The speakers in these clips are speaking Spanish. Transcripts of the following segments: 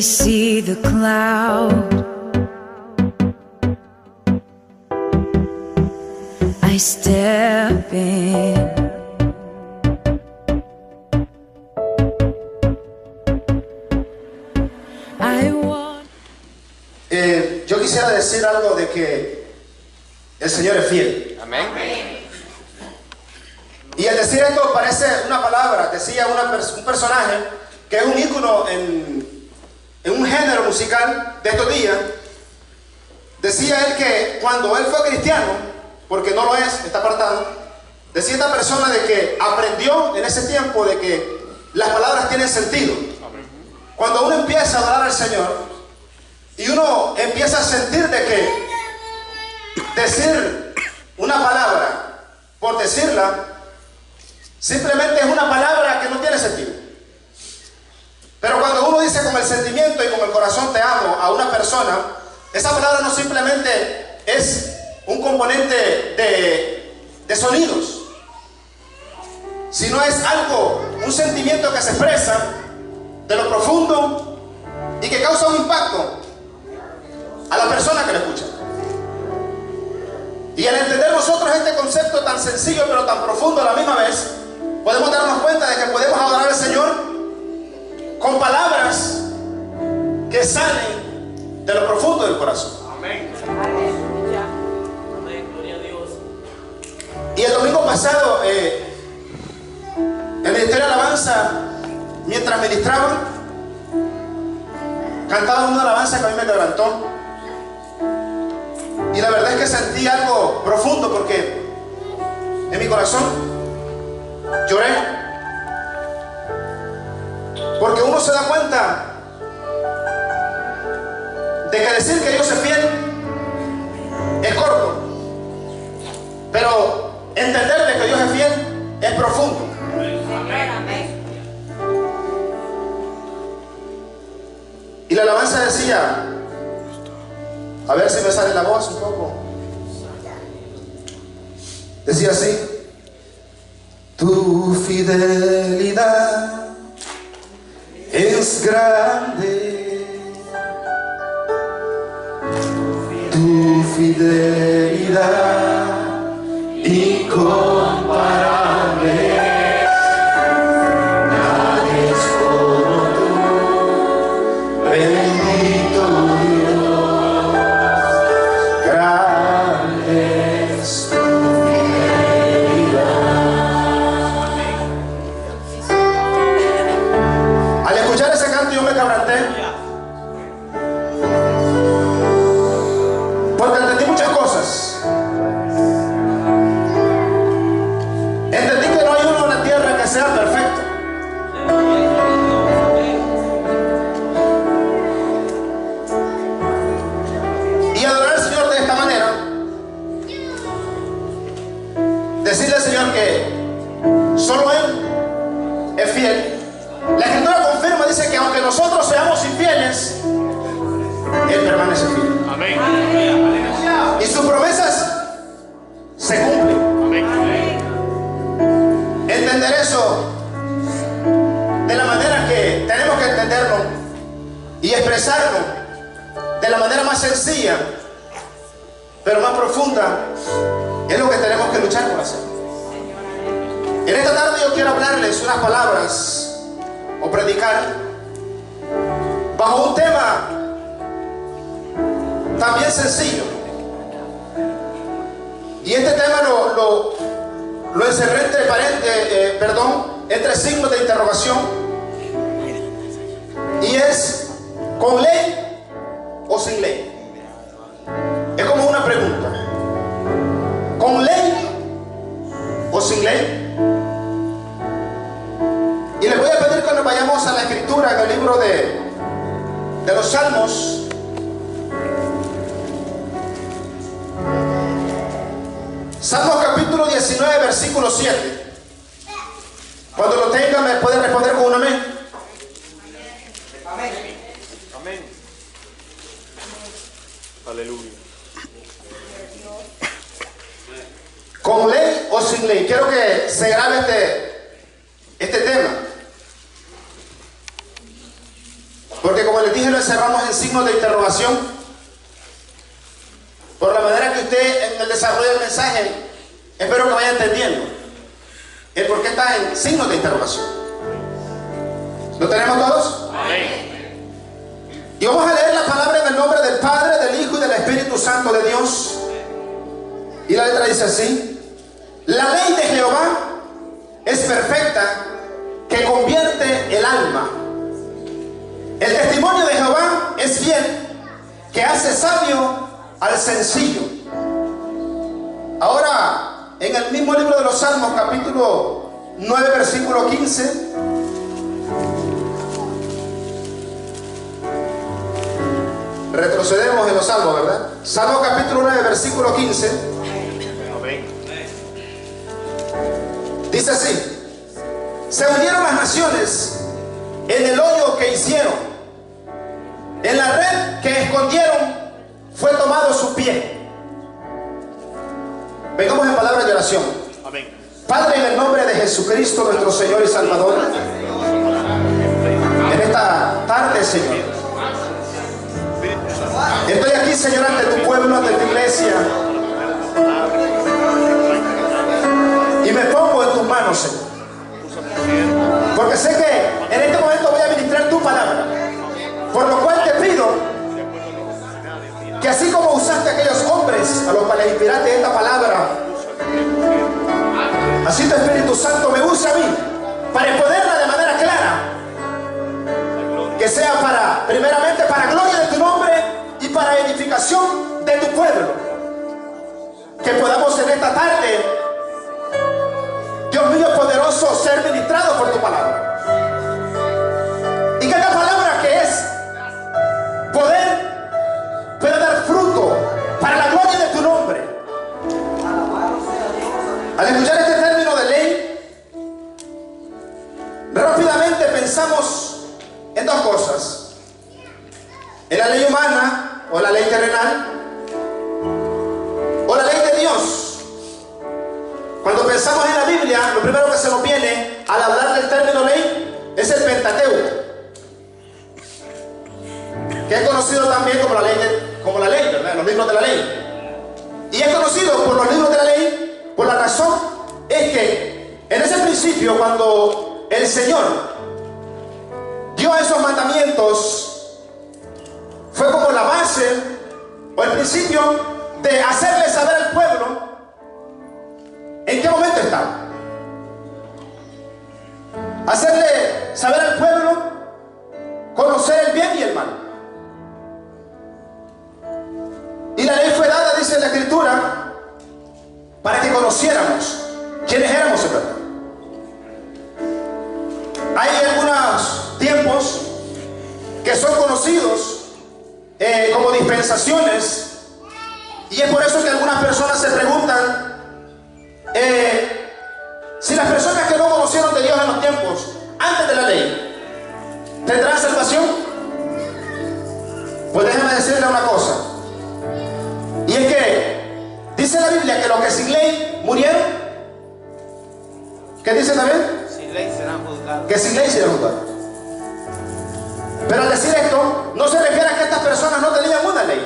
see the cloud. I step in. Yo quisiera decir algo de que el Señor es fiel. Amén. Y al decir esto parece una palabra, decía un personaje que es un ícono en un género musical de estos días. Decía él que cuando él fue cristiano, porque no lo es, está apartado, decía esta persona de que aprendió en ese tiempo de que las palabras tienen sentido. Cuando uno empieza a adorar al Señor y uno empieza a sentir de que decir una palabra por decirla simplemente es una palabra que no tiene sentido. Pero cuando uno dice con el sentimiento y con el corazón te amo a una persona, esa palabra no simplemente es un componente de sonidos, sino es algo, un sentimiento que se expresa de lo profundo y que causa un impacto a la persona que lo escucha. Y al entender nosotros este concepto tan sencillo pero tan profundo a la misma vez, podemos darnos cuenta de que podemos adorar al Señor con palabras que salen de lo profundo del corazón. Amén. Aleluya. Amén. Gloria a Dios. Y el domingo pasado, en el Ministerio de Alabanza, mientras ministraban, cantaban una alabanza que a mí me quebrantó. Y la verdad es que sentí algo profundo porque en mi corazón lloré. Porque uno se da cuenta de que decir que Dios es fiel es corto, pero entender de que Dios es fiel es profundo. Amén. Y la alabanza decía, a ver si me sale la voz un poco. Decía así: tu fidelidad es grande, tu fidelidad incomparable. Nadie es como tú, bendito Dios, grande es tu fidelidad. Al escuchar ese canto yo me quebranté, porque entendí muchas cosas. Entendí que no hay uno en la tierra que sea perfecto. Y adorar al Señor de esta manera, decirle al Señor que solo Él es fiel. La Escritura confirma, dice que aunque nosotros seamos infieles, Él permanece fiel. Amén. Y sus promesas se cumplen. Entender eso de la manera que tenemos que entenderlo y expresarlo de la manera más sencilla pero más profunda es lo que tenemos que luchar por hacer. En esta tarde yo quiero hablarles unas palabras o predicar bajo un tema también sencillo. Y este tema lo encerré entre signos de interrogación. Y es: ¿con ley o sin ley? Es como una pregunta. ¿Con ley o sin ley? Y les voy a pedir que nos vayamos a la Escritura, en el libro de los Salmos. Salmos capítulo 19, versículo 7. Cuando lo tenga me puede responder con un amén. Amén. Amén. Aleluya. ¿Con ley o sin ley? Quiero que se grabe este tema. Porque Porque como les dije, lo encerramos en signos de interrogación. Por la manera que usted en el desarrollo del mensaje, espero que vaya entendiendo el por qué está en signos de interrogación. ¿Lo tenemos todos? Amén. Y vamos a leer la palabra en el nombre del Padre, del Hijo y del Espíritu Santo de Dios. Y la letra dice así: la ley de Jehová es perfecta, que convierte el alma. El testimonio de Jehová es fiel, que hace sabio al sencillo. Ahora, en el mismo libro de los Salmos, capítulo 9, versículo 15. Retrocedemos en los Salmos, ¿verdad? Salmo capítulo 9, versículo 15. Amén. Dice así: se hundieron las naciones en el hoyo que hicieron, en la red que escondieron fue tomado su pie. Vengamos en palabras de oración. Amén. Padre, en el nombre de Jesucristo, nuestro Señor y Salvador, en esta tarde, Señor, estoy aquí, Señor, ante tu pueblo, ante tu iglesia, y me pongo en tus manos, Señor, porque sé que en este momento voy a ministrar tu palabra, por lo cual te pido que así como usaste a aquellos hombres a los cuales inspiraste esta palabra, así tu Espíritu Santo me use a mí para exponerla de manera clara, que sea para, primeramente, para gloria de tu nombre y para edificación de tu pueblo. Que podamos en esta tarde, Dios mío poderoso, ser ministrados por tu palabra, y que esta palabra, que es poder, pueda dar fruto para la gloria de tu nombre. Al escuchar este término de ley, rápidamente pensamos en dos cosas: en la ley humana o la ley terrenal, o la ley de Dios. Cuando pensamos en la Biblia, lo primero que se nos viene al hablar del término ley es el Pentateuco, que es conocido también como la ley, ¿verdad? Los libros de la ley. Y es conocido por los libros de la ley por la razón es que en ese principio, cuando el Señor dio esos mandamientos, fue como la base o el principio de hacerle saber al pueblo en qué momento estaba. Hacerle saber al pueblo conocer el bien y el mal. Y la ley fue dada, dice la Escritura, para que conociéramos quiénes éramos en verdad. Hay algunos tiempos que son conocidos como dispensaciones, y es por eso que algunas personas se preguntan si las personas que no conocieron de Dios en los tiempos antes de la ley tendrán salvación. Pues déjeme decirle una cosa, y es que dice la Biblia que los que sin ley murieron, ¿qué dice también? Sin ley serán juzgados. Que sin ley serán juzgados. Pero al decir esto, no se refiere a que estas personas no tenían una ley.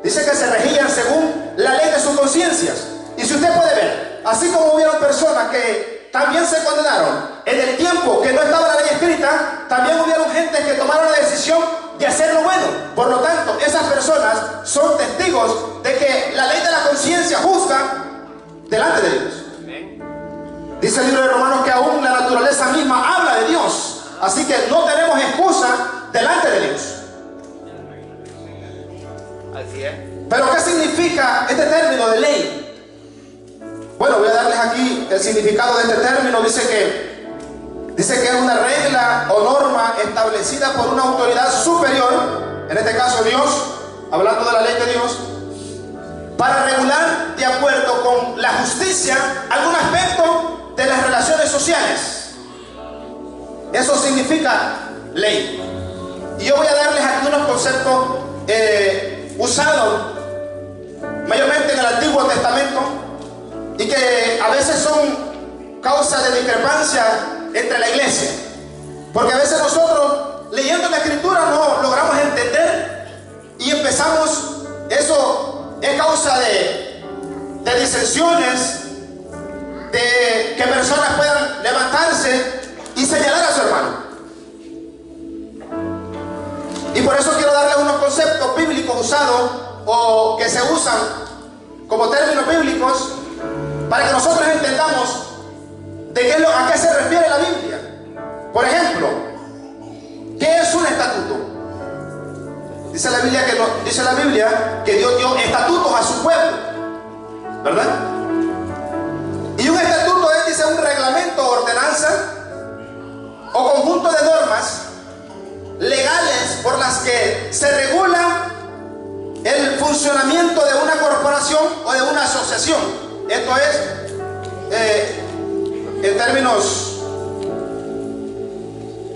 Dice que se regían según la ley de sus conciencias. Y si usted puede ver, así como hubieron personas que también se condenaron en el tiempo que no estaba la ley escrita, también hubieron gente que tomaron la decisión de hacer lo bueno. Por lo tanto, esas personas son testigos de que la ley de la conciencia juzga delante de Dios. Dice el libro de Romanos que aún la naturaleza misma habla de Dios. Así que no tenemos excusa delante de Dios. Así es. Pero ¿qué significa este término de ley? Bueno, voy a darles aquí el significado de este término. Dice que es una regla o norma establecida por una autoridad superior, en este caso Dios, hablando de la ley de Dios, para regular de acuerdo con la justicia algún aspecto de las relaciones sociales. Eso significa ley. Y yo voy a darles aquí unos conceptos usados mayormente en el Antiguo Testamento y que a veces son causa de discrepancia entre la iglesia, porque a veces nosotros leyendo la escritura no logramos entender y empezamos, eso es causa de disensiones, de que personas puedan levantarse y señalar a su hermano. Y por eso quiero darles unos conceptos bíblicos usados o que se usan como términos bíblicos para que nosotros entendamos a qué se refiere la Biblia. Por ejemplo, ¿qué es un estatuto? Dice la Biblia que Dios dio estatutos a su pueblo, ¿verdad? Y un estatuto es, dice, un reglamento o ordenanza o conjunto de normas legales por las que se regula el funcionamiento de una corporación o de una asociación. Esto es, en términos,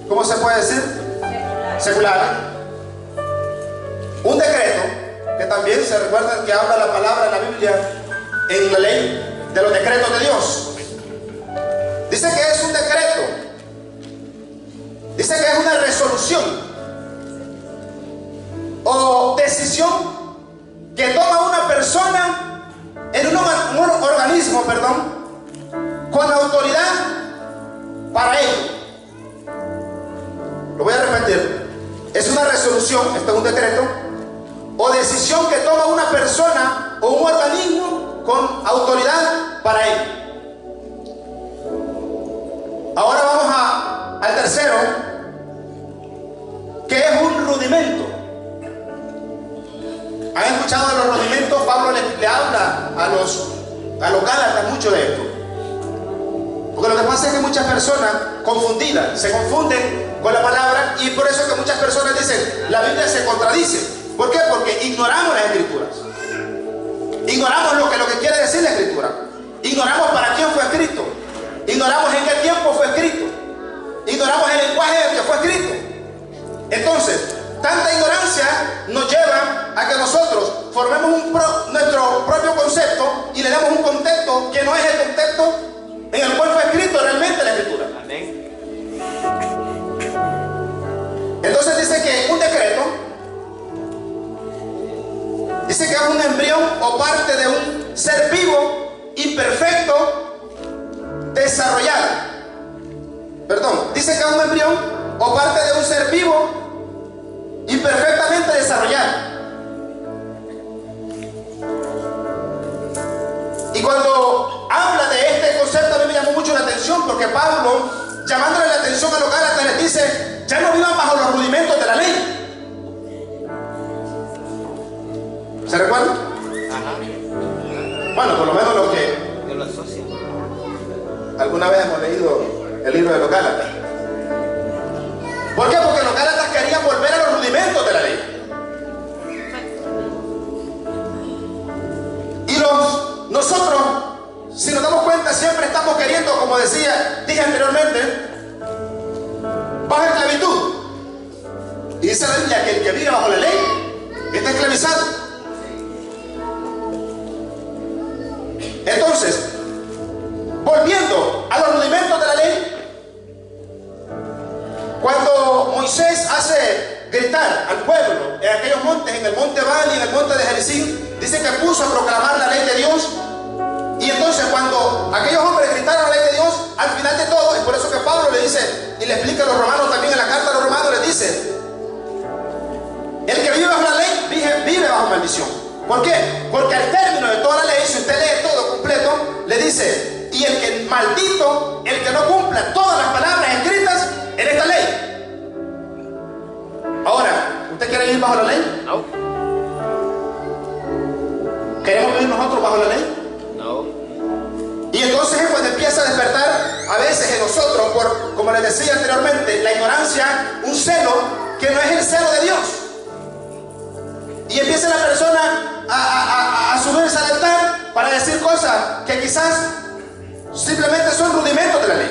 ¿cómo se puede decir? Secular. Un decreto, que también se recuerda que habla la palabra en la Biblia, en la ley de los decretos de Dios. Dice que es un decreto. Dice que es una resolución o decisión que toma una persona en un organismo, con autoridad para ello. Lo voy a repetir. Es una resolución, esto es un decreto, o decisión que toma una persona o un organismo con autoridad para ello. Ahora vamos al tercero, que es un rudimento. ¿Han escuchado de los rudimentos? Pablo le habla a los Gálatas mucho de esto. Porque lo que pasa es que muchas personas confundidas se confunden con la palabra, y por eso es que muchas personas dicen la Biblia se contradice. ¿Por qué? Porque ignoramos las escrituras, ignoramos lo que quiere decir la escritura, ignoramos para quién fue escrito, ignoramos en qué tiempo fue escrito, ignoramos el lenguaje en el que fue escrito. Entonces, tanta ignorancia nos lleva a que nosotros formemos nuestro propio concepto y le damos un contexto que no es el contexto en el cual fue escrito realmente la escritura. Amén. Entonces dice que un decreto, dice que es un embrión o parte de un ser vivo, imperfecto, desarrollado. Dice que es un embrión o parte de un ser vivo, imperfectamente desarrollado. Y cuando habla de este concepto, a mí me llamó mucho la atención, porque Pablo, llamándole la atención a los Gálatas, les dice: ya no vivan bajo los rudimentos de la ley. ¿Se recuerdan? Ajá. Bueno, por lo menos los que Yo lo asocio. alguna vez hemos leído el libro de los Gálatas. ¿Por qué? Porque los Gálatas querían volver a los rudimentos de la ley. Y nosotros, si nos damos cuenta, siempre estamos queriendo, como dije anteriormente, bajo esclavitud. Y dice la Biblia que el que vive bajo la ley está esclavizado. Entonces, volviendo a los rudimentos de la ley, cuando Moisés hace gritar al pueblo en aquellos montes, en el monte Bali, en el monte de Gerizim, dice que puso a proclamar la ley de Dios. Y entonces, cuando aquellos hombres gritaron la ley de Dios, al final de todo, es por eso que Pablo le dice, y le explica a los romanos también en la carta a los romanos, les dice: el que vive bajo la ley vive bajo maldición. ¿Por qué? Porque al término de toda la ley, si usted lee todo completo, le dice: y el que maldito, el que no cumpla todas las palabras escritas en esta ley. Ahora, ¿usted quiere vivir bajo la ley? No. ¿Queremos vivir nosotros bajo la ley? No. Y entonces es cuando empieza a despertar a veces en nosotros, por, como les decía anteriormente, la ignorancia, un celo que no es el celo de Dios. Y empieza la persona a subirse al altar para decir cosas que quizás simplemente son rudimentos de la ley.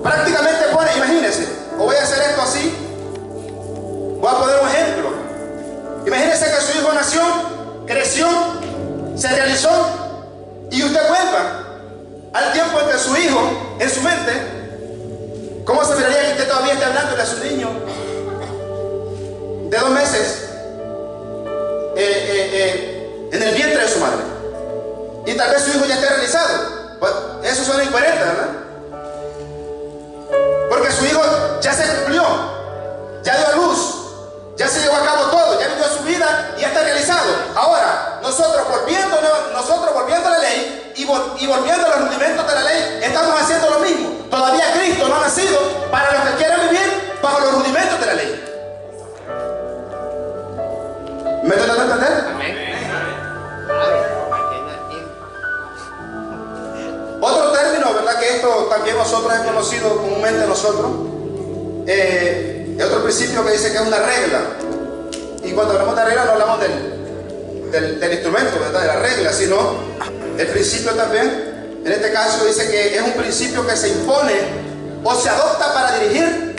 Prácticamente pone, imagínense, o voy a hacer esto así, voy a poner un ejemplo. Imagínense que su hijo nació, creció, se realizó, y usted vuelva al tiempo en que su hijo niño de 2 meses en el vientre de su madre. Y tal vez su hijo ya esté realizado. Pues, eso suena incoherente, ¿verdad? Porque su hijo ya se cumplió, ya dio a luz, ya se llevó a cabo todo, ya vivió su vida y ya está realizado. Ahora, nosotros volviendo a la ley y volviendo a los rudimentos de la ley, estamos haciendo lo mismo. Todavía Cristo no ha nacido para los que quieran vivir bajo los rudimentos de la ley. ¿Me estoy dando a entender? Otro término, ¿verdad? Que esto también nosotros hemos conocido comúnmente nosotros. Es otro principio que dice que es una regla. Y cuando hablamos de regla no hablamos del instrumento, ¿verdad? De la regla, sino el principio también. En este caso dice que es un principio que se impone o se adopta para dirigir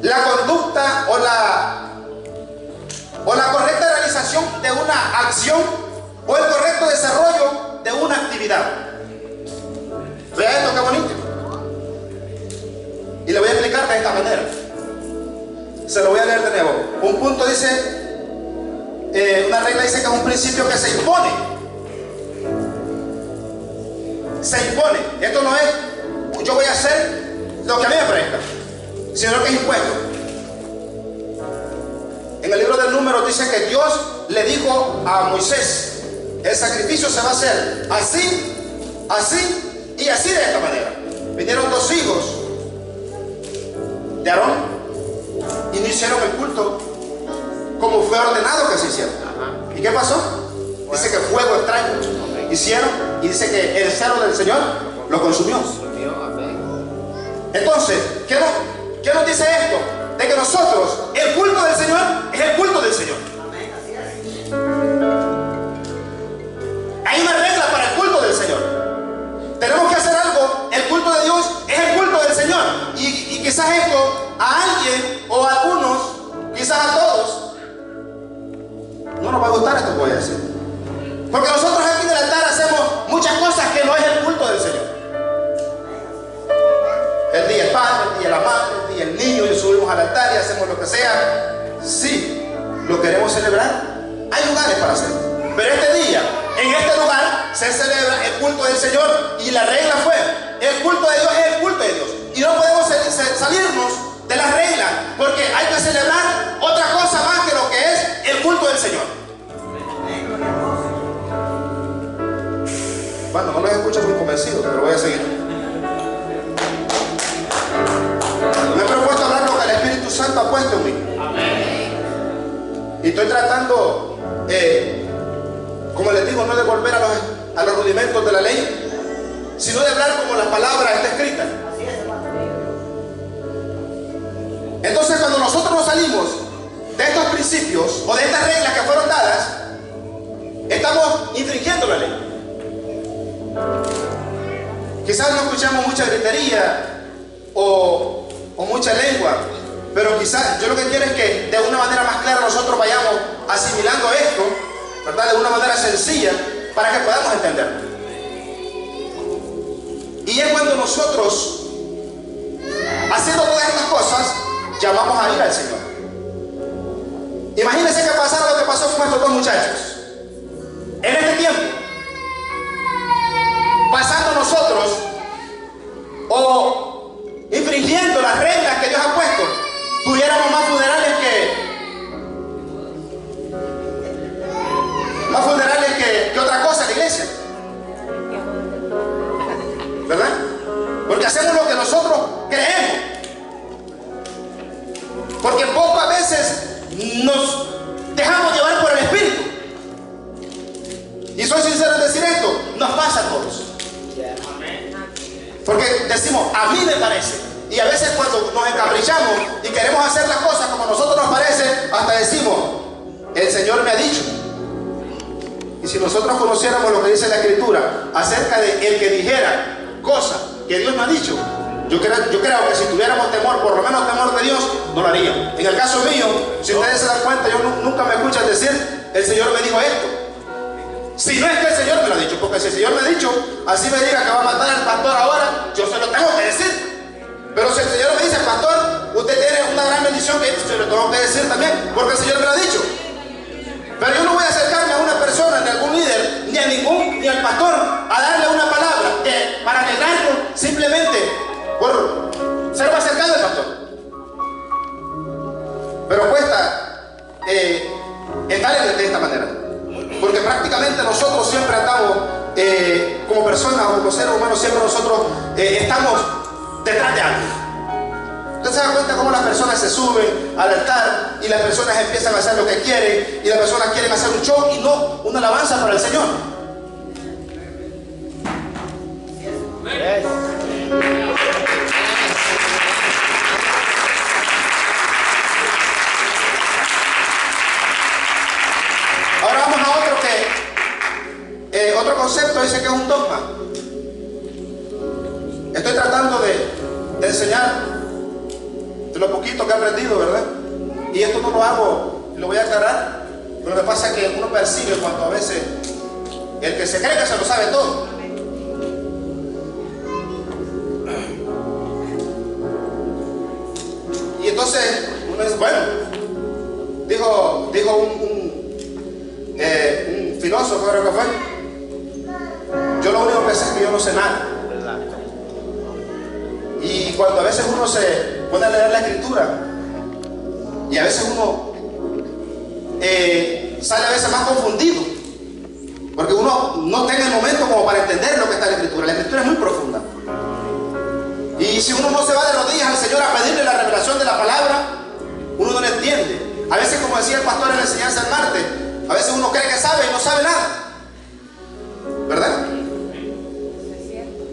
la conducta o la correcta realización de una acción o el correcto desarrollo de una actividad. Vea esto, qué bonito. Y le voy a explicar de esta manera. Se lo voy a leer de nuevo. Un punto dice, una regla dice que es un principio que se impone. Se impone. Esto no es yo voy a hacer lo que a mí me parezca, sino que es impuesto. En el libro del Número dice que Dios le dijo a Moisés: el sacrificio se va a hacer así, así y así, de esta manera. Vinieron 2 hijos de Aarón y no hicieron el culto como fue ordenado que se hiciera. ¿Y qué pasó? Dice que fuego extraño hicieron y dice que el celo del Señor lo consumió. Entonces, ¿qué nos dice esto? De que nosotros, el culto del Señor es el culto del Señor. Hay una regla para el culto del Señor. Tenemos que hacer algo. El culto de Dios es el culto del Señor. Y quizás esto a alguien o a algunos, quizás a todos, no nos va a gustar esto que voy a decir. Porque nosotros aquí en el altar hacemos muchas cosas que no es el culto del Señor. El día del padre, el día de la madre, el día del niño, y subimos al altar y hacemos lo que sea. Sí, lo queremos celebrar. Hay lugares para hacerlo. Pero este día, en este lugar, se celebra el culto del Señor. Y la regla fue: el culto de Dios es el culto de Dios. Y no podemos salirnos de las reglas, porque hay que celebrar otra cosa más que lo que es el culto del Señor. Bueno, no los escucho muy convencidos, pero voy a seguir. Me he propuesto hablar lo que el Espíritu Santo ha puesto en mí. Y estoy tratando, como les digo, no de volver a los rudimentos de la ley, sino de hablar como la palabra está escrita. Entonces, cuando nosotros nos salimos de estos principios o de estas reglas que fueron dadas, estamos infringiendo la ley. Quizás no escuchamos mucha gritería o mucha lengua, pero quizás yo lo que quiero es que de una manera más clara nosotros vayamos asimilando esto, ¿verdad? De una manera sencilla para que podamos entenderlo. Y es cuando nosotros, haciendo todas estas cosas, llamamos a ir al Señor. Imagínense que pasara lo que pasó con estos 2 muchachos. En este tiempo, pasando nosotros o infringiendo las reglas que Dios ha puesto, tuviéramos más funerales que otra cosa en la iglesia, ¿verdad? Porque hacemos lo que nosotros creemos, porque pocas veces nos dejamos llevar por el Espíritu. Y soy sincero en decir esto, nos pasa a todos. Porque decimos, a mí me parece. Y a veces cuando nos encaprichamos y queremos hacer las cosas como a nosotros nos parece, hasta decimos, el Señor me ha dicho. Y si nosotros conociéramos lo que dice la Escritura acerca de el que dijera cosas que Dios me ha dicho, yo creo que si tuviéramos temor, por lo menos temor de Dios, no lo haríamos. En el caso mío, si ustedes se dan cuenta, yo nunca me escuchan decir, el Señor me dijo esto. Si no es que el Señor me lo ha dicho, porque si el Señor me ha dicho, así me diga que va a matar al pastor ahora, yo se lo tengo que decir. Pero si el Señor me dice, pastor, instrucción que yo le tengo que decir también, porque el Señor me lo ha dicho. Pero yo no voy a acercarme a una persona, ni a algún líder, ni al pastor, a darle una palabra que para alegrarlo simplemente por ser más cercano al pastor. Pero cuesta estar de esta manera, porque prácticamente nosotros siempre andamos como personas o como seres humanos, siempre nosotros estamos detrás de algo. Usted se da cuenta cómo las personas se suben al altar y las personas empiezan a hacer lo que quieren y las personas quieren hacer un show y no una alabanza para el Señor. Ahora vamos a otro concepto, dice que es un dogma. Estoy tratando de enseñar de lo poquito que he aprendido, ¿verdad? Y esto no lo hago, lo voy a aclarar, pero lo que pasa es que uno percibe cuando a veces el que se cree que se lo sabe todo. Y entonces uno dice, bueno, dijo un filósofo, creo que fue, yo lo único que sé es que yo no sé nada. Y cuando a veces uno se pone a leer la escritura y a veces uno sale a veces más confundido, porque uno no tiene el momento como para entender lo que está en la escritura. La escritura es muy profunda, y si uno no se va de rodillas al Señor a pedirle la revelación de la palabra, uno no la entiende. A veces, como decía el pastor en la enseñanza del martes, a veces uno cree que sabe y no sabe nada, ¿verdad?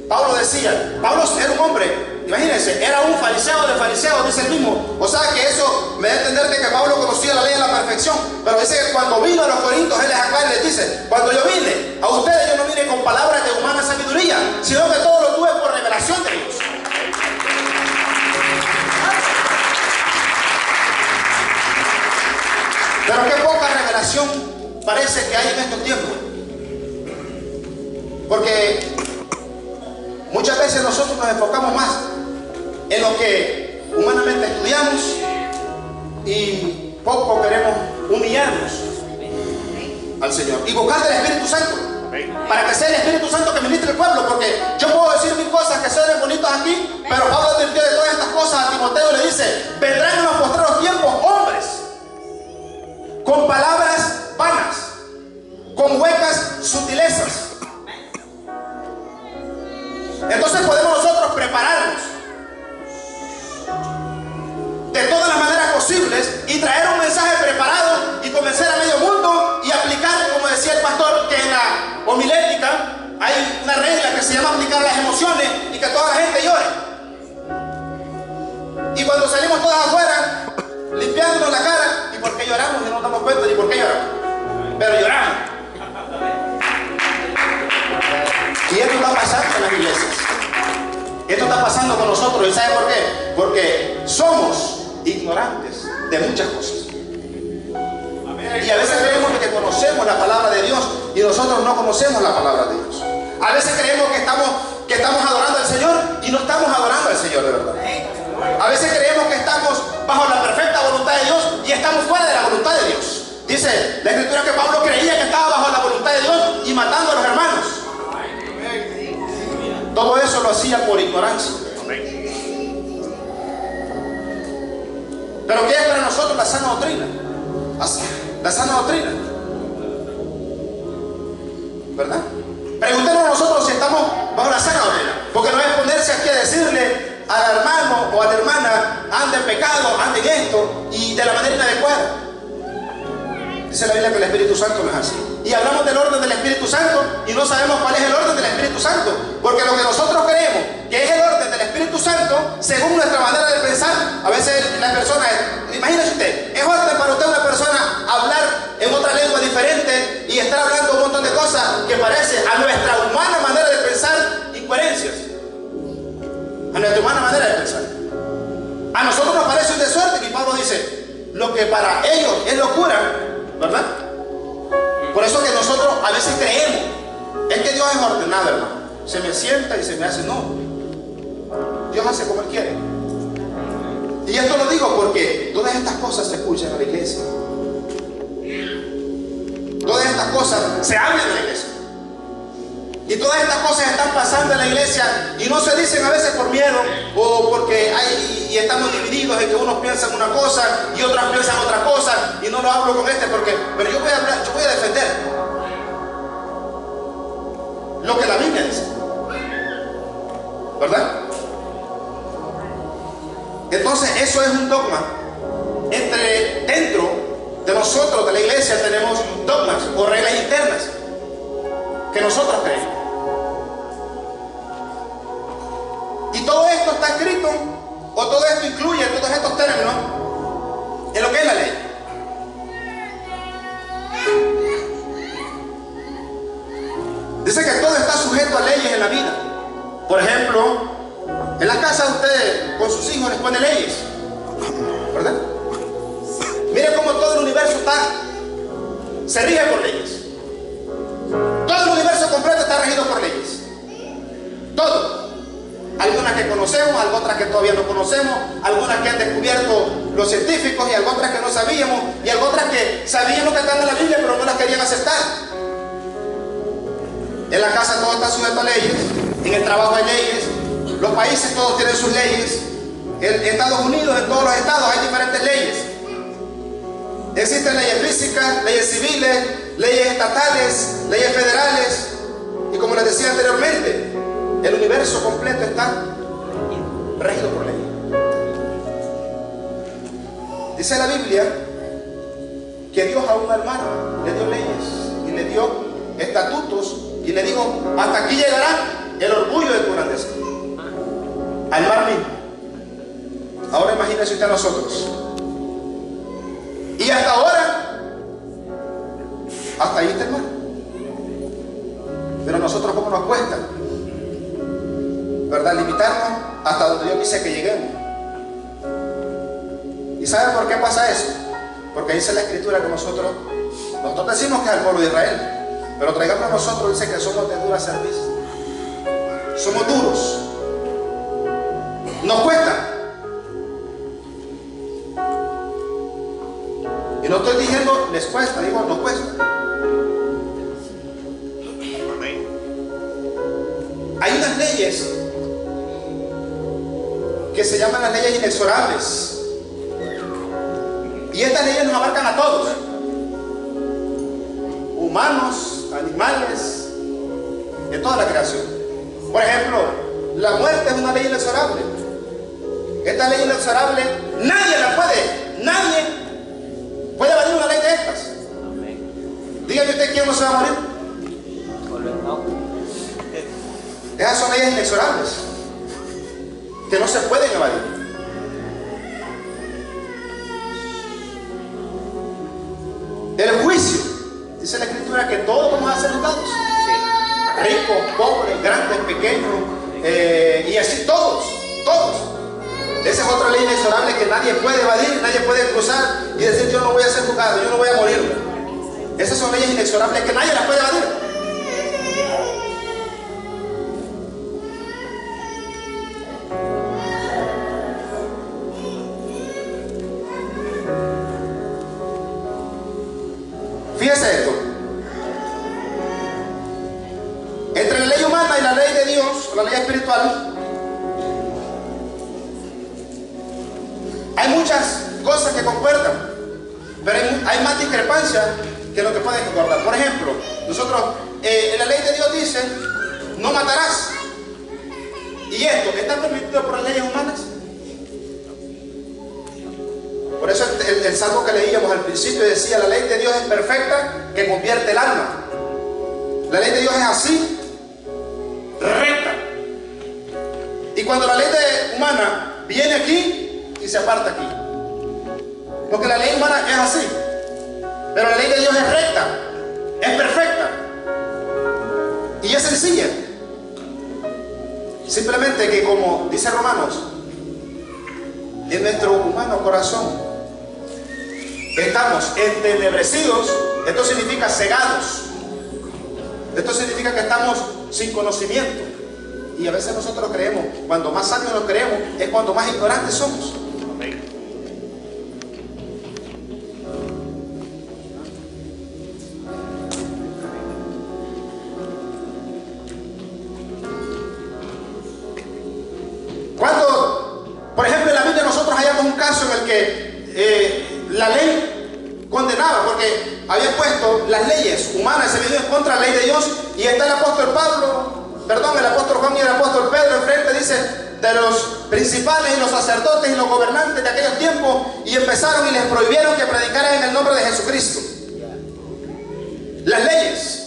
Pablo decía, Pablo era un hombre, imagínense, era un fariseo de fariseos, dice el mismo. O sea que eso me da a entender de que Pablo conocía la ley a la perfección. Pero dice que cuando vino a los Corintios, él les aclara y les dice, cuando yo vine a ustedes, yo no vine con palabras de humana sabiduría, sino que todo lo tuve por revelación de Dios. Pero qué poca revelación parece que hay en estos tiempos, porque muchas veces nosotros nos enfocamos más en lo que humanamente estudiamos y poco queremos humillarnos al Señor y buscar del Espíritu Santo, para que sea el Espíritu Santo que ministre el pueblo. Porque yo puedo decir mil cosas que suenan bonitas aquí, pero Pablo advirtió de todas estas cosas a Timoteo y le dice, vendrán en los postreros tiempos hombres con palabras vanas, con huecas sutilezas. Entonces podemos nosotros prepararnos de todas las maneras posibles y traer un mensaje preparado y convencer a medio mundo y aplicar, como decía el pastor, que en la homilética hay una regla que se llama aplicar las emociones y que toda la gente llore. Y cuando salimos todas afuera limpiándonos la cara, ¿y por qué lloramos? Y no nos damos cuenta ni por qué lloramos, pero lloramos. Y esto está pasando en las iglesias. Esto está pasando con nosotros. ¿Y sabe por qué? Porque somos ignorantes de muchas cosas. Y a veces creemos que conocemos la palabra de Dios y nosotros no conocemos la palabra de Dios. A veces creemos que estamos adorando al Señor y no estamos adorando al Señor de verdad. A veces creemos que estamos bajo la perfecta voluntad de Dios y estamos fuera de la voluntad de Dios. Dice la Escritura que Pablo creía que estaba bajo la voluntad de Dios y matando a los hermanos. Todo eso lo hacía por ignorancia. Pero ¿qué es para nosotros la sana doctrina? La sana doctrina, ¿verdad? Preguntémonos nosotros si estamos bajo la sana doctrina, porque no es ponerse aquí a decirle al hermano o a la hermana, anda en pecado, anda en esto y de la manera inadecuada. Dice la Biblia que el Espíritu Santo no es así. Y hablamos del orden del Espíritu Santo y no sabemos cuál es el orden del Espíritu Santo, porque lo que nosotros creemos que es el orden del Espíritu Santo, según nuestra manera de pensar, a veces las personas, imagínese usted, es orden para usted una persona hablar en otra lengua diferente y estar hablando un montón de cosas que parece a nuestra humana manera de pensar incoherencias, a nuestra humana manera de pensar. A nosotros nos parece un desorden y Pablo dice, lo que para ellos es locura, ¿verdad? Por eso que nosotros a veces creemos, es que Dios es ordenado, hermano. Se me sienta y se me hace, no. Dios hace como Él quiere. Y esto lo digo porque todas estas cosas se escuchan en la iglesia. Todas estas cosas se hablan en la iglesia. Y todas estas cosas están pasando en la iglesia y no se dicen a veces por miedo o porque y estamos divididos en que unos piensan una cosa y otros piensan otra cosa, y no lo hablo con pero yo voy a defender lo que la Biblia dice, ¿verdad? Entonces eso es un dogma. Dentro de nosotros, de la iglesia, tenemos dogmas o reglas internas que nosotros creemos. Y todo esto está escrito, o todo esto incluye todos estos términos en lo que es la ley. Dice que todo está sujeto a leyes en la vida. Por ejemplo, en la casa usted con sus hijos les pone leyes, ¿verdad? Mire cómo todo el universo se rige por leyes. Todo el universo completo está regido por leyes. Todo. Algunas que conocemos, otras que todavía no conocemos, algunas que han descubierto los científicos y otras que no sabíamos, y otras que sabían lo que está en la Biblia pero no las querían aceptar. En la casa todo está sujeto a leyes, en el trabajo hay leyes, los países todos tienen sus leyes. En Estados Unidos, en todos los estados hay diferentes leyes. Existen leyes físicas, leyes civiles, leyes estatales, leyes federales, y como les decía anteriormente, el universo completo está regido por ley. Dice la Biblia que Dios a un hermano le dio leyes y le dio estatutos y le dijo: hasta aquí llegará el orgullo de tu grandeza. Al mar mismo. Ahora imagínese usted a nosotros. Y hasta ahora, hasta ahí está el mar. Pero nosotros, ¿cómo nos cuesta? ¿Verdad? Limitarnos hasta donde Dios dice que lleguemos. ¿Y saben por qué pasa eso? Porque dice la Escritura que nosotros decimos que es el pueblo de Israel, pero traigamos a nosotros, dice que somos de dura cerviz. Somos duros. Nos cuesta. Y no estoy diciendo les cuesta, digo nos cuesta. Hay unas leyes que se llaman las leyes inexorables, y estas leyes nos abarcan a todos: humanos, animales, de toda la creación. Por ejemplo, la muerte es una ley inexorable. Esta ley inexorable nadie puede evadir una ley de estas. Dígame usted quién no se va a morir. Esas son leyes inexorables que no se pueden evadir. El juicio, dice la Escritura que todos vamos a ser juzgados. Ricos, pobres, grandes, pequeños, y así todos. Esa es otra ley inexorable que nadie puede evadir, nadie puede cruzar y decir: yo no voy a ser juzgado, yo no voy a morir. Esas son leyes inexorables que nadie las puede evadir. Fíjese esto. Entre la ley humana y la ley de Dios, la ley espiritual, hay muchas cosas que concuerdan, pero hay más discrepancias que lo que pueden concordar. Por ejemplo, nosotros, en la ley de Dios dice: no matarás. ¿Y esto está permitido por las leyes humanas? Por eso el salmo que leíamos al principio decía: la ley de Dios es perfecta, que convierte el alma. La ley de Dios es así, recta. Y cuando la ley humana viene aquí y se aparta aquí, porque la ley humana es así, pero la ley de Dios es recta, es perfecta y es sencilla. Simplemente que, como dice Romanos, en nuestro humano corazón estamos entenebrecidos. Esto significa cegados. Esto significa que estamos sin conocimiento. Y a veces nosotros creemos, cuando más sabios nos creemos, es cuando más ignorantes somos. las leyes humanas, se vino en contra de la ley de Dios. Y está el apóstol el apóstol Juan y el apóstol Pedro enfrente, dice, de los principales y los sacerdotes y los gobernantes de aquellos tiempos, y empezaron y les prohibieron que predicaran en el nombre de Jesucristo. Las leyes,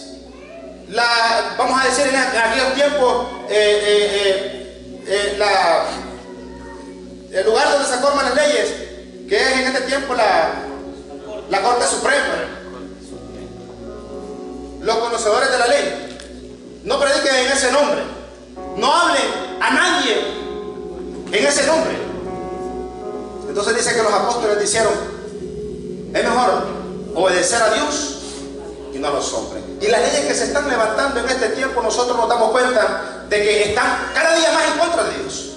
vamos a decir en aquellos tiempos, el lugar donde se forman las leyes, que es en este tiempo la Corte Suprema. Los conocedores de la ley no prediquen en ese nombre, no hablen a nadie en ese nombre. Entonces dice que los apóstoles dijeron: es mejor obedecer a Dios y no a los hombres. Y las leyes que se están levantando en este tiempo, nosotros nos damos cuenta de que están cada día más en contra de Dios.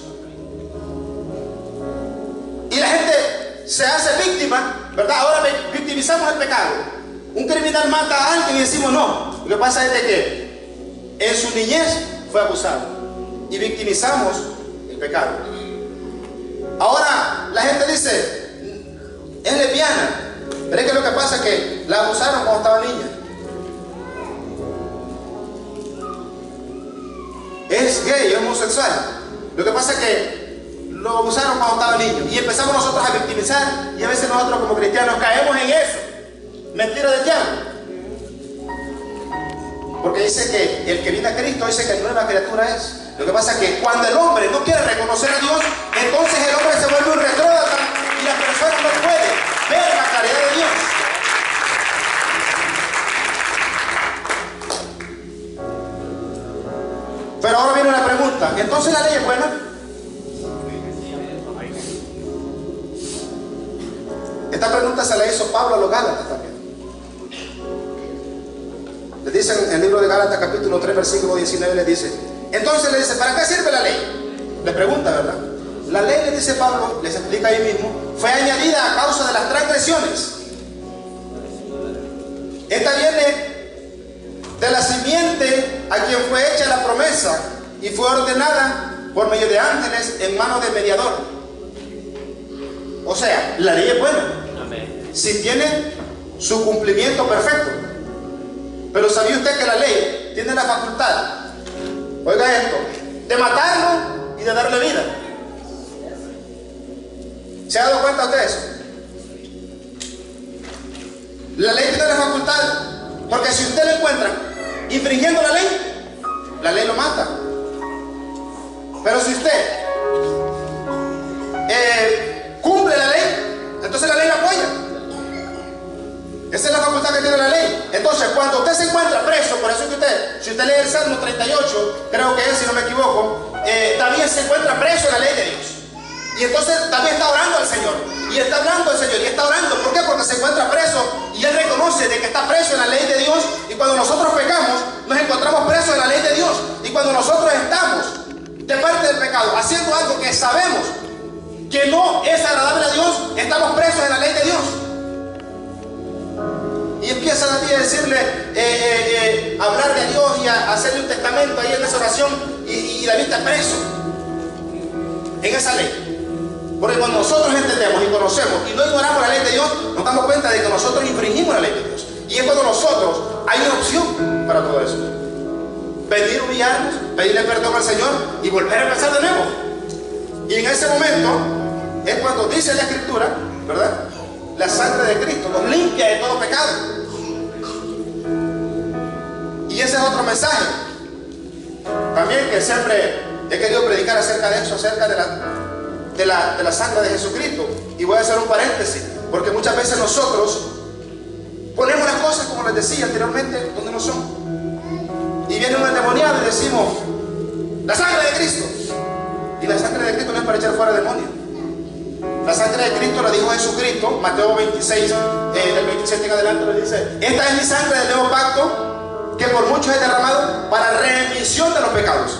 Y la gente se hace víctima, ¿verdad? Ahora victimizamos el pecado. Un criminal mata a alguien y decimos no. Lo que pasa es de que en su niñez fue abusado y victimizamos el pecado. Ahora la gente dice: es lesbiana, pero es que lo que pasa es que la abusaron cuando estaba niña. Es gay, es homosexual. Lo que pasa es que lo abusaron cuando estaba niño. Y empezamos nosotros a victimizar, y a veces nosotros como cristianos caemos en eso. Mentira del diablo. Porque dice que el que viene a Cristo dice que nueva criatura es. Lo que pasa es que cuando el hombre no quiere reconocer a Dios, entonces el hombre se vuelve un retrógrado y la persona no puede ver la claridad de Dios. Pero ahora viene una pregunta: ¿entonces la ley es buena? Esta pregunta se la hizo Pablo a los Gálatas también. Le dice en el libro de Gálatas capítulo 3 versículo 19, le dice, entonces le dice: ¿para qué sirve la ley? Le pregunta, ¿verdad? La ley, le dice Pablo, les explica ahí mismo, fue añadida a causa de las transgresiones. Esta viene de la simiente a quien fue hecha la promesa y fue ordenada por medio de ángeles en manos del mediador. O sea, la ley es buena si tiene su cumplimiento perfecto. Pero ¿sabía usted que la ley tiene la facultad, oiga esto, de matarlo y de darle vida? ¿Se ha dado cuenta usted de eso? La ley tiene la facultad, porque si usted lo encuentra infringiendo la ley lo mata. Pero si usted cumple la ley, entonces la ley lo apoya. Esa es la facultad que tiene la ley. Entonces, cuando usted se encuentra preso, por eso que si usted lee el Salmo 38, creo que es, si no me equivoco, David se encuentra preso en la ley de Dios. Y entonces David está orando al Señor, y está hablando al Señor, y está orando. ¿Por qué? Porque se encuentra preso, y él reconoce de que está preso en la ley de Dios. Y cuando nosotros pecamos, nos encontramos presos en la ley de Dios. Y cuando nosotros estamos de parte del pecado, haciendo algo que sabemos que no es agradable a Dios, estamos presos en la ley de Dios. Y empieza David a decirle, hablar de Dios y a hacerle un testamento ahí en esa oración, y David está preso en esa ley. Porque cuando nosotros entendemos y conocemos y no ignoramos la ley de Dios, nos damos cuenta de que nosotros infringimos la ley de Dios. Y es cuando nosotros hay una opción para todo eso: pedir, humillarnos, pedirle perdón al Señor y volver a empezar de nuevo. Y en ese momento es cuando dice la Escritura, ¿verdad?, la sangre de Cristo nos limpia de todo pecado. Y ese es otro mensaje también que siempre he querido predicar acerca de eso, acerca de la sangre de Jesucristo. Y voy a hacer un paréntesis, porque muchas veces nosotros ponemos las cosas, como les decía anteriormente, donde no son. Y viene un endemoniado y decimos, la sangre de Cristo. Y la sangre de Cristo no es para echar fuera demonios. La sangre de Cristo, la dijo Jesucristo, Mateo 26, del 27 en adelante, le dice: esta es mi sangre del nuevo pacto, que por muchos es derramado para remisión de los pecados.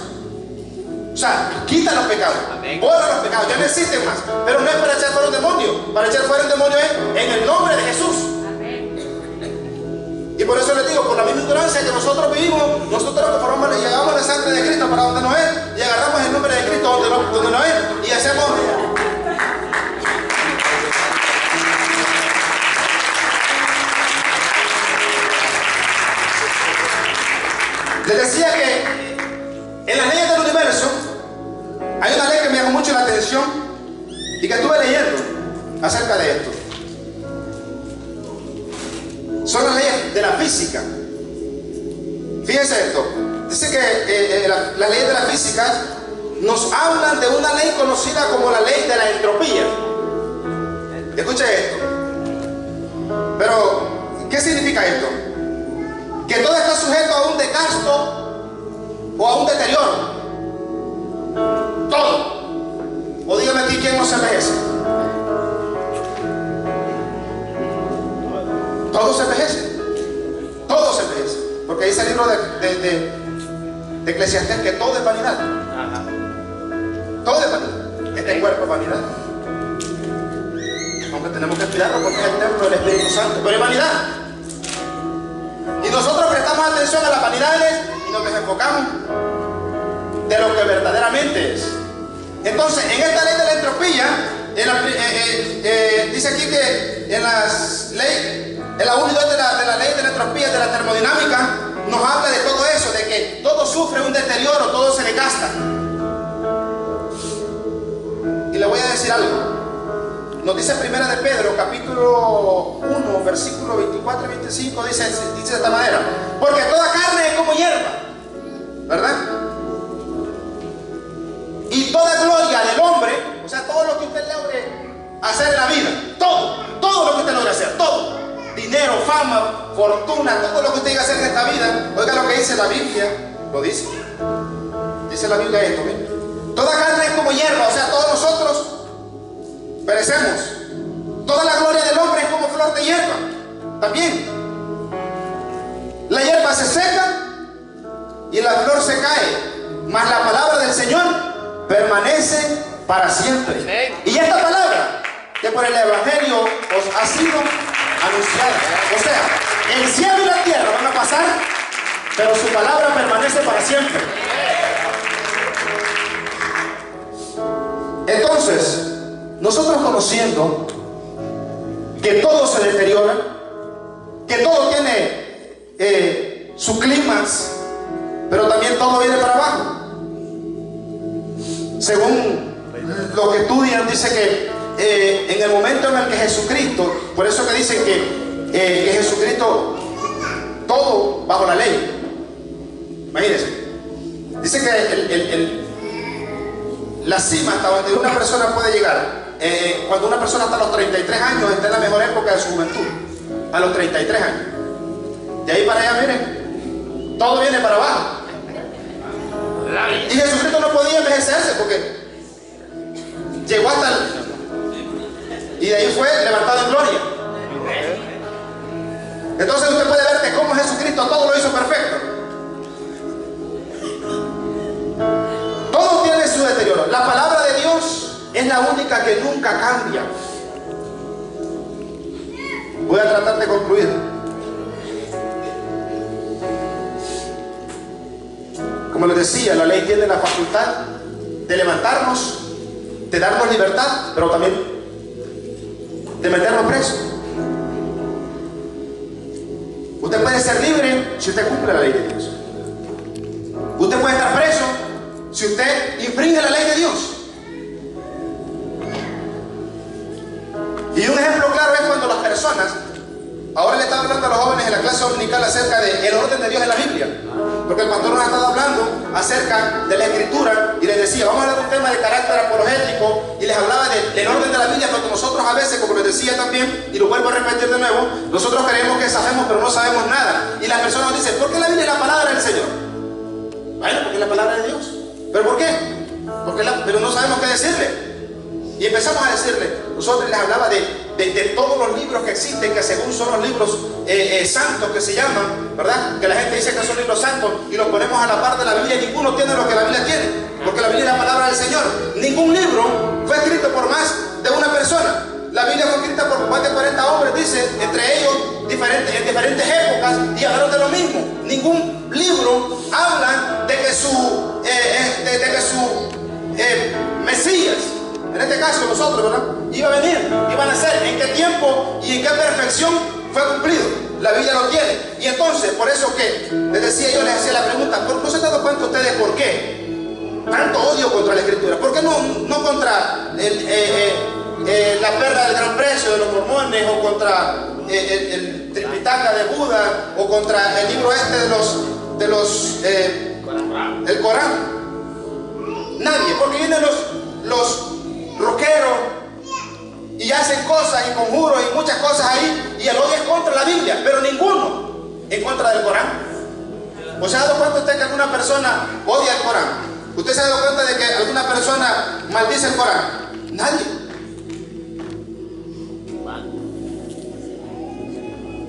O sea, quita los pecados, borra los pecados, ya no existen más. Pero no es para echar fuera un demonio. Para echar fuera un demonio es en el nombre de Jesús. Y por eso les digo, por la misma ignorancia que nosotros vivimos, nosotros conformamos, llegamos a la sangre de Cristo para donde no es, y agarramos el nombre de Cristo donde no es, y hacemos... decía que en las leyes del universo hay una ley que me llamó mucho la atención y que estuve leyendo acerca de esto. Son las leyes de la física. Fíjense esto. Dice que las leyes de la física nos hablan de una ley conocida como la ley de la entropía. Escuche esto. Pero, ¿qué significa esto? Que todo está sujeto a un desgasto o a un deterioro. Todo. O dígame aquí quién no se envejece. Todo se envejece. Todo se envejece. Porque dice el libro de Eclesiastés que todo es vanidad. Ajá. Todo es vanidad. Este cuerpo es vanidad. Aunque tenemos que cuidarlo porque es el templo del Espíritu Santo, pero es vanidad. Y nosotros prestamos atención a las vanidades y nos desenfocamos de lo que verdaderamente es. Entonces, en esta ley de la entropía, dice aquí que en la 1 y 2 de la ley de la entropía, de la termodinámica, nos habla de todo eso, de que todo sufre un deterioro, todo se desgasta. Y le voy a decir algo. Nos dice Primera de Pedro, capítulo 1, versículo 24 y 25, dice de esta manera: porque toda carne es como hierba, ¿verdad? Y toda gloria del hombre, o sea, todo lo que usted logre hacer en la vida, todo lo que usted logre hacer, todo, dinero, fama, fortuna, todo lo que usted diga hacer en esta vida, oiga lo que dice la Biblia, lo dice la Biblia esto, mire. Toda carne es como hierba, o sea, todos nosotros perecemos. Toda la gloria del hombre es como flor de hierba. También la hierba se seca y la flor se cae, mas la palabra del Señor permanece para siempre. Y esta palabra que por el Evangelio os ha sido anunciada, o sea, el cielo y la tierra van a pasar, pero su palabra permanece para siempre. Entonces, nosotros conociendo que todo se deteriora, que todo tiene su clímax, pero también todo viene para abajo. Según lo que estudian, dice que en el momento en el que Jesucristo, por eso que dicen que Jesucristo, todo bajo la ley. Imagínense, dice que la cima hasta donde una persona puede llegar, cuando una persona hasta los 33 años está en la mejor época de su juventud, a los 33 años. De ahí para allá, miren, todo viene para abajo. Y Jesucristo no podía envejecerse porque llegó hasta y de ahí fue levantado en gloria. Entonces usted puede ver que cómo Jesucristo todo lo hizo perfecto. Todo tiene su deterioro. La palabra de Dios es la única que nunca cambia. Voy a tratar de concluir. Como les decía, la ley tiene la facultad de levantarnos, de darnos libertad, pero también de meternos presos. Usted puede ser libre si usted cumple la ley de Dios. Usted puede estar preso si usted infringe la ley de Dios. Y un ejemplo claro es cuando las personas, ahora le estaba hablando a los jóvenes en la clase dominical acerca del orden de Dios en la Biblia, porque el pastor nos ha estado hablando acerca de la escritura y les decía, vamos a hablar de un tema de carácter apologético, y les hablaba del orden de la Biblia, porque nosotros a veces, como les decía también, y lo vuelvo a repetir de nuevo, nosotros creemos que sabemos pero no sabemos nada, y las personas nos dicen, ¿por qué la Biblia es la palabra del Señor? Bueno, porque es la palabra de Dios. ¿Pero por qué? Pero no sabemos qué decirle. Y empezamos a decirle, nosotros les hablaba de todos los libros que existen, que según son los libros santos que se llaman, ¿verdad? Que la gente dice que son libros santos y los ponemos a la par de la Biblia, y ninguno tiene lo que la Biblia tiene, porque la Biblia es la palabra del Señor. Ningún libro fue escrito por más de una persona. La Biblia fue escrita por más de 40 hombres, dice, entre ellos en diferentes épocas, y hablaron de lo mismo. Ningún libro habla de que su Mesías, en este caso nosotros, ¿verdad?, iba a venir, iba a nacer, en qué tiempo, tiempo y en qué perfección fue cumplido. La Biblia lo tiene. Y entonces, por eso que les decía yo, les hacía la pregunta, ¿no se han dado cuenta ustedes por qué tanto odio contra la Escritura? ¿Por qué no contra la perla del gran precio de los mormones, o contra el Tripitaka de Buda, o contra el libro este del Corán? Nadie, porque vienen los rockeros y hacen cosas y conjuros y muchas cosas ahí, y el odio es contra la Biblia, pero ninguno en contra del Corán. ¿O se ha dado cuenta usted que alguna persona odia el Corán? ¿Usted se ha dado cuenta de que alguna persona maldice el Corán? Nadie.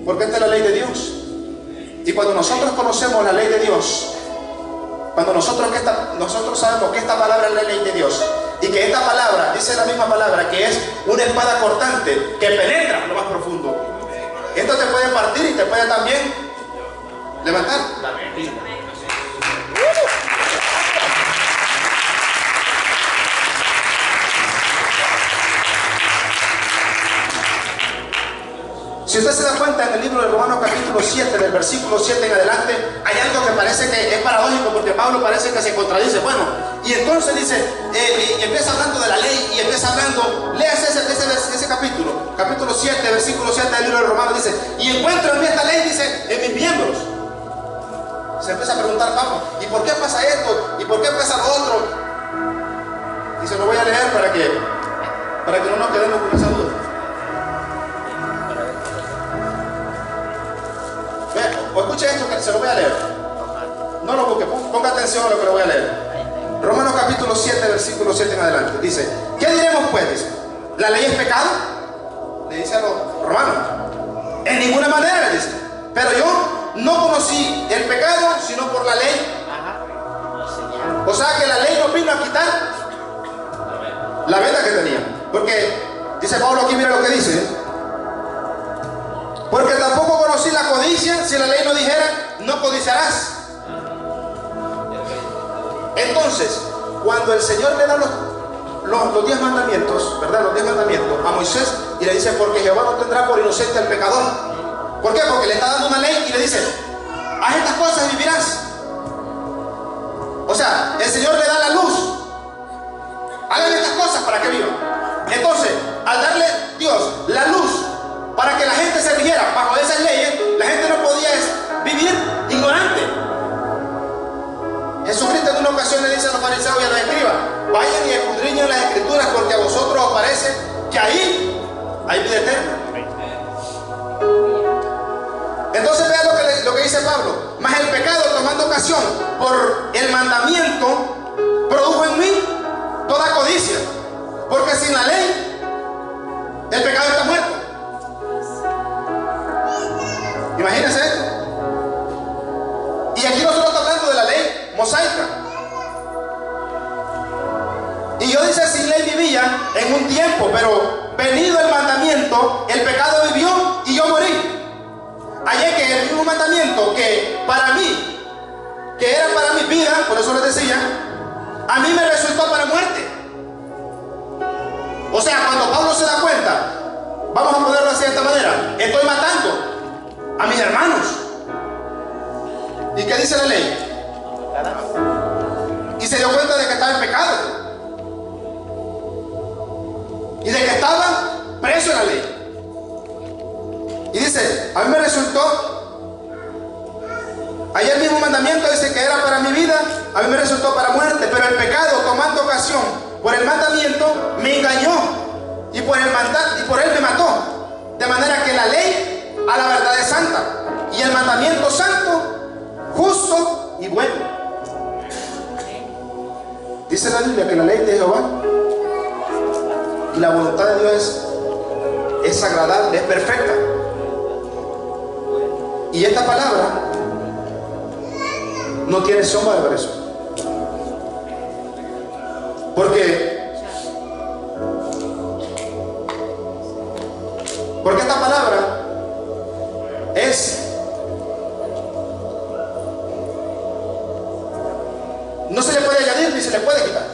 Porque esta es la ley de Dios. Y cuando nosotros conocemos la ley de Dios, cuando nosotros sabemos que esta palabra es la ley de Dios, y que esta palabra, dice la misma palabra, que es una espada cortante que penetra lo más profundo, esto te puede partir y te puede también levantar. Si usted se da cuenta, en el libro de Romanos capítulo 7, del versículo 7 en adelante, hay algo que parece que es paradójico, porque Pablo parece que se contradice. Bueno, y entonces dice, empieza hablando de la ley, y empieza hablando, léase ese capítulo 7, versículo 7 del libro de Romanos, dice, y encuentro en mí esta ley, dice, en mis miembros. Se empieza a preguntar Pablo, ¿y por qué pasa esto? ¿Y por qué pasa lo otro? Y se lo voy a leer para que no nos quedemos con esa duda. O escuche esto, que se lo voy a leer. No lo busque, ponga atención a lo que le voy a leer. Romanos capítulo 7, versículo 7 en adelante. Dice, ¿qué diremos pues? Dice, ¿la ley es pecado? Le dice a los romanos. En ninguna manera, le dice. Pero yo no conocí el pecado sino por la ley. O sea que la ley no vino a quitar la venda que tenía. Porque dice Pablo aquí, mira lo que dice. Porque tampoco conocí la codicia si la ley no dijera, no codiciarás. Entonces, cuando el Señor le da los 10 mandamientos, ¿verdad? Los 10 mandamientos a Moisés, y le dice, porque Jehová no tendrá por inocente al pecador. ¿Por qué? Porque le está dando una ley y le dice, haz estas cosas y vivirás. O sea, el Señor le da la luz. Hagan estas cosas para que vivan. Entonces, al darle Dios la luz para que la gente se rigiera bajo esas leyes, la gente no podía vivir ignorante. Jesucristo en una ocasión le dice a los fariseos y a los escribas, vayan y escudriñen las escrituras, porque a vosotros os parece que ahí hay vida eterna. Entonces vea lo que dice Pablo. Mas el pecado, tomando ocasión por el mandamiento, produjo en mí toda codicia, porque sin la ley el pecado está muerto. Imagínense esto. Y aquí nosotros estamos hablando de la ley mosaica. Y yo dice, sin ley vivía en un tiempo, pero venido el mandamiento, el pecado vivió y yo morí. Ayer que el mismo mandamiento que para mí, que era para mi vida, por eso les decía, a mí me resultó para muerte. O sea, cuando Pablo se da cuenta, vamos a ponerlo así de esta manera, estoy matando a mis hermanos. ¿Y qué dice la ley? Y se dio cuenta de que estaba en pecado y de que estaba preso en la ley. Y dice, a mí me resultó, ayer mismo mandamiento dice que era para mi vida, a mí me resultó para muerte, pero el pecado, tomando ocasión por el mandamiento, me engañó y por él me mató. De manera que la ley a la verdad es santa, y el mandamiento santo, justo y bueno. Dice la Biblia que la ley de Jehová y la voluntad de Dios es agradable, es perfecta. Y esta palabra no tiene sombra de variación. Porque esta palabra no se le puede añadir ni se le puede quitar.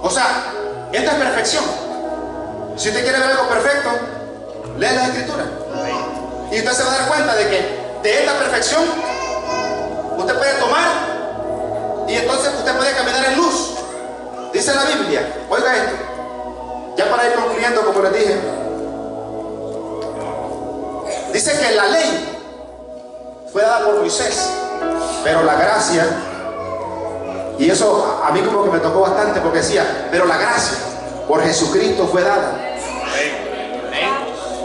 O sea, esta es perfección. Si usted quiere ver algo perfecto, Lee la escritura y usted se va a dar cuenta de que de esta perfección usted puede tomar y entonces usted puede caminar en luz. Dice la Biblia, oiga esto, ya para ir concluyendo, como les dije, dice que la ley fue dada por Moisés, pero la gracia, y eso a mí como que me tocó bastante, porque decía, pero la gracia por Jesucristo fue dada.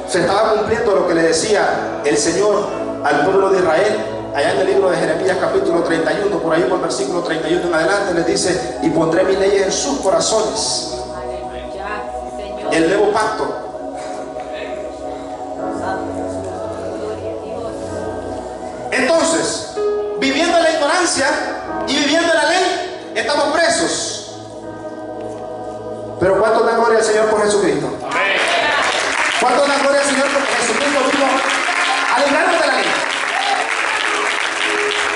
Se estaba cumpliendo lo que le decía el Señor al pueblo de Israel allá en el libro de Jeremías capítulo 31, por ahí por el versículo 31 en adelante. Les dice, y pondré mis leyes en sus corazones, el nuevo pacto. Entonces, viviendo en la ignorancia y viviendo en la ley, estamos presos. Pero ¿cuánto da gloria al Señor por Jesucristo? ¿Cuánto da gloria al Señor porque Jesucristo vino a librarnos de la ley?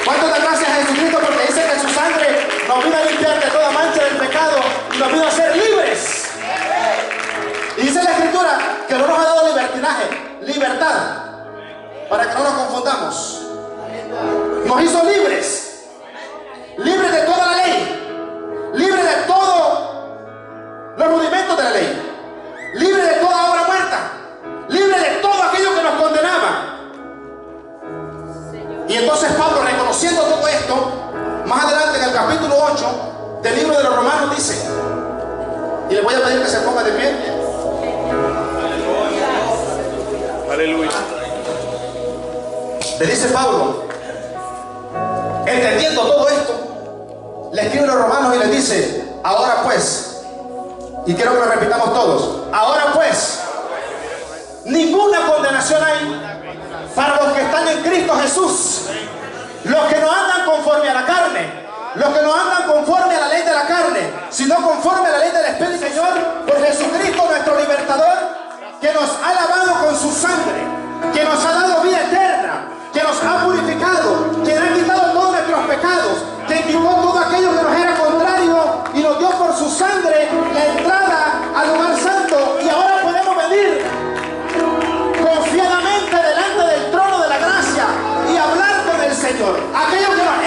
¿Cuánto da gracias a Jesucristo porque dice que su sangre nos vino a limpiar de toda mancha del pecado y nos vino a ser libres? Y dice la Escritura que no nos ha dado libertinaje, libertad, para que no nos confundamos. Nos hizo libres, libres de toda la ley, libres de todos los rudimentos de la ley, libres de toda obra muerta, libres de todo aquello que nos condenaba. Y entonces Pablo, reconociendo todo esto, más adelante en el capítulo 8 del libro de los Romanos dice, y le voy a pedir que se ponga de pie. Aleluya. Le dice Pablo, entendiendo todo esto, le escribe a los romanos y les dice, ahora pues, y quiero que lo repitamos todos, ahora pues, ninguna condenación hay para los que están en Cristo Jesús, los que no andan conforme a la carne, los que no andan conforme a la ley de la carne, sino conforme a la ley del Espíritu, Señor, por Jesucristo nuestro libertador, que nos ha lavado con su sangre, que nos ha dado vida eterna, que nos ha purificado, que ha quitado todos nuestros pecados, que quitó todo aquello que nos era contrario y nos dio por su sangre la entrada al lugar santo. Y ahora podemos venir confiadamente delante del trono de la gracia y hablar con el Señor. Aquello que nos